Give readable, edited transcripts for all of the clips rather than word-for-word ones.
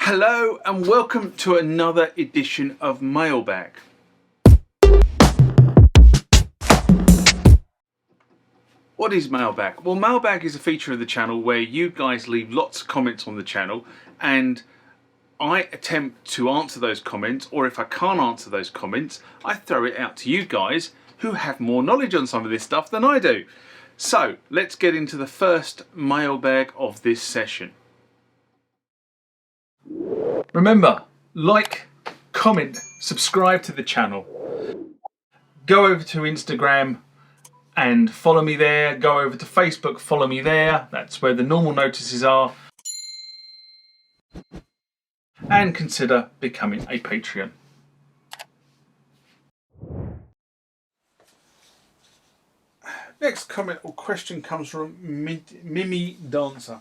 Hello and welcome to another edition of Mailbag. What is Mailbag? Well, Mailbag is a feature of the channel where you guys leave lots of comments on the channel and I attempt to answer those comments, or if I can't answer those comments, I throw it out to you guys who have more knowledge on some of this stuff than I do. So let's get into the first mailbag of this session. Remember, like, comment, subscribe to the channel. Go over to Instagram and follow me there. Go over to Facebook, follow me there. That's where the normal notices are. And consider becoming a Patreon. Next comment or question comes from Mimi Dancer.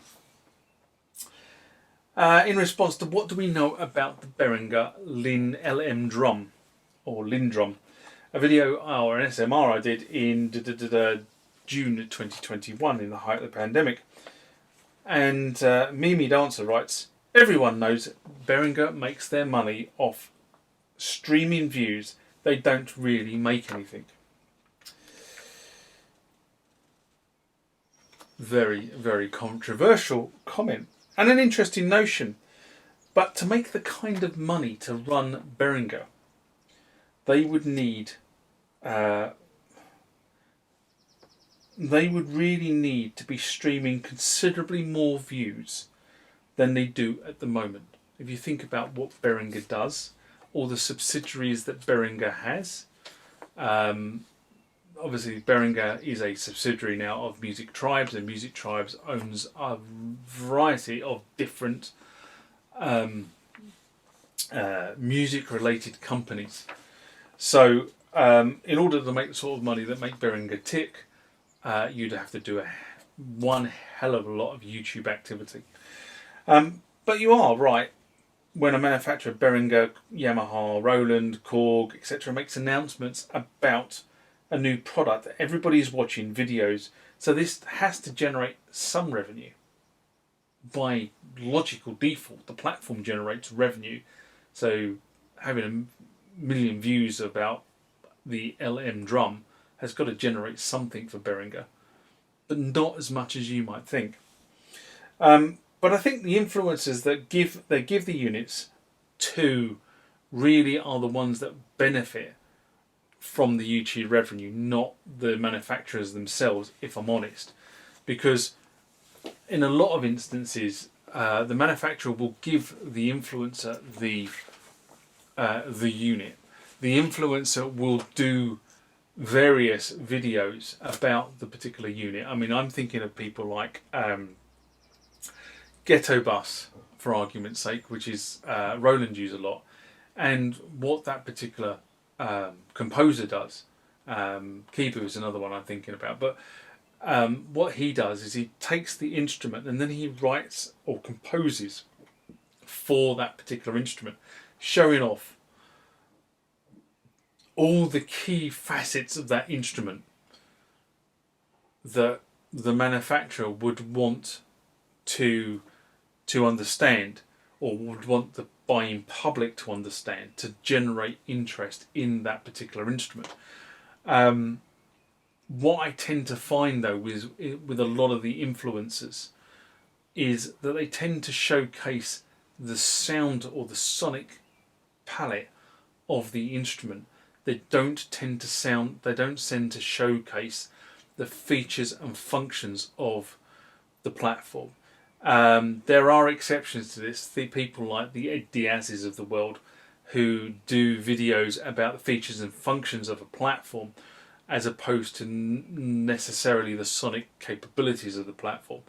In response to what do we know about the Behringer LM drum or Lindrum, a video or an SMR I did in June 2021 in the height of the pandemic. And Mimi Dancer writes, everyone knows Behringer makes their money off streaming views. They don't really make anything. Very, very controversial comment. And an interesting notion, but to make the kind of money to run Behringer, they would need, they would really need to be streaming considerably more views than they do at the moment. If you think about what Behringer does, all the subsidiaries that Behringer has, obviously Behringer is a subsidiary now of Music Tribes, and Music Tribes owns a variety of different music related companies. So in order to make the sort of money that make Behringer tick, you'd have to do one hell of a lot of YouTube activity. But you are right, when a manufacturer, Behringer, Yamaha, Roland, Korg, etc. makes announcements about a new product, everybody's watching videos, so this has to generate some revenue. By logical default, the platform generates revenue, so having a million views about the LM drum has got to generate something for Behringer, but not as much as you might think. But I think the influencers that give the units to really are the ones that benefit from the YouTube revenue, not the manufacturers themselves, if I'm honest. Because in a lot of instances, the manufacturer will give the influencer the unit. The influencer will do various videos about the particular unit. I mean, I'm thinking of people like Ghetto Bus, for argument's sake, which is Roland use a lot, and what that particular composer does. Kibu is another one I'm thinking about, but what he does is he takes the instrument and then he writes or composes for that particular instrument, showing off all the key facets of that instrument that the manufacturer would want to understand, or would want the buying public to understand, to generate interest in that particular instrument. What I tend to find though with a lot of the influencers is that they tend to showcase the sound or the sonic palette of the instrument. They don't tend to showcase the features and functions of the platform. There are exceptions to this. The people like the Ed Diaz's of the world who do videos about the features and functions of a platform as opposed to necessarily the sonic capabilities of the platform.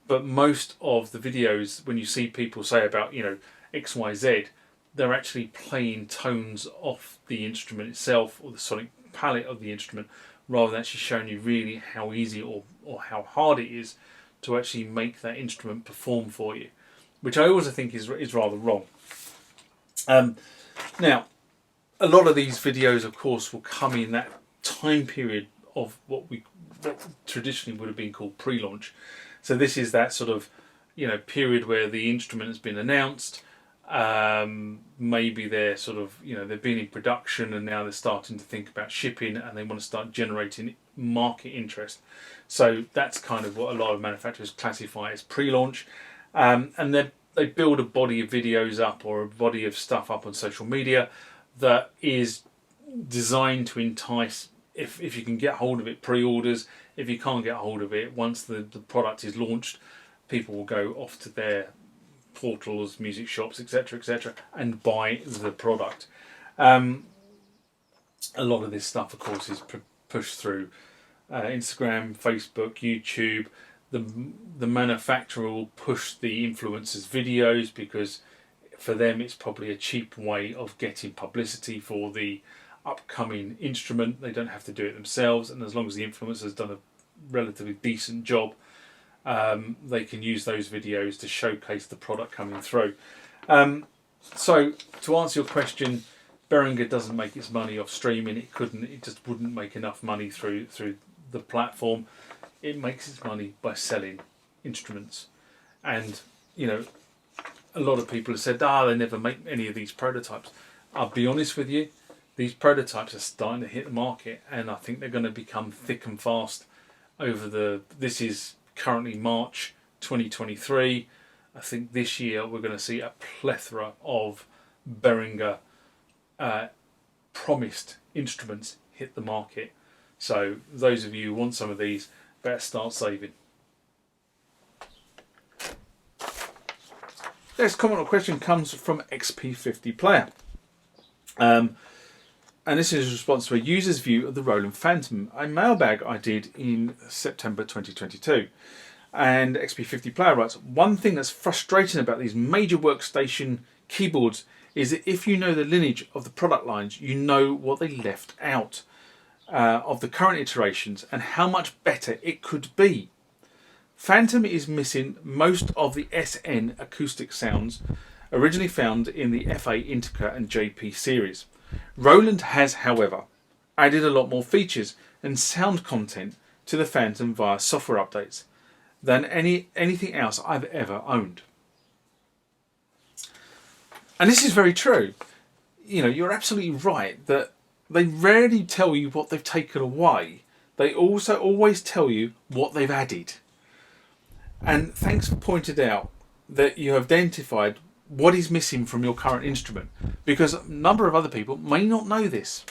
But most of the videos, when you see people say about, XYZ, they're actually playing tones off the instrument itself or the sonic palette of the instrument, rather than actually showing you really how easy or how hard it is to actually make that instrument perform for you, which I always think is rather wrong. Now, a lot of these videos, of course, will come in that time period of what traditionally would have been called pre-launch. So this is that sort of period where the instrument has been announced, Maybe they're sort of, they've been in production and now they're starting to think about shipping and they want to start generating market interest. So that's kind of what a lot of manufacturers classify as pre-launch. And they build a body of videos up or a body of stuff up on social media that is designed to entice, if you can get hold of it, pre-orders. If you can't get hold of it, once the product is launched, people will go off to their portals, music shops, etc., and buy the product. A lot of this stuff, of course, is pushed through Instagram, Facebook, YouTube. The manufacturer will push the influencers' videos because for them it's probably a cheap way of getting publicity for the upcoming instrument. They don't have to do it themselves, and as long as the influencer's done a relatively decent job, they can use those videos to showcase the product coming through. So to answer your question, Behringer doesn't make its money off streaming. It just wouldn't make enough money through the platform. It makes its money by selling instruments. And a lot of people have said, they never make any of these prototypes. I'll be honest with you, these prototypes are starting to hit the market, and I think they're going to become thick and fast this is currently March 2023. I think this year we're going to see a plethora of Behringer promised instruments hit the market. So those of you who want some of these, better start saving. Next comment or question comes from XP50 Player. And this is a response to a user's view of the Roland Phantom, a mailbag I did in September 2022. And XP50 Player writes, one thing that's frustrating about these major workstation keyboards is that if you know the lineage of the product lines, you know what they left out of the current iterations and how much better it could be. Phantom is missing most of the SN acoustic sounds originally found in the FA Indica and JP series. Roland has, however, added a lot more features and sound content to the Phantom via software updates than anything else I've ever owned. And this is very true. You're absolutely right that they rarely tell you what they've taken away. They also always tell you what they've added. And thanks for pointing out that you have identified what is missing from your current instrument, because a number of other people may not know this.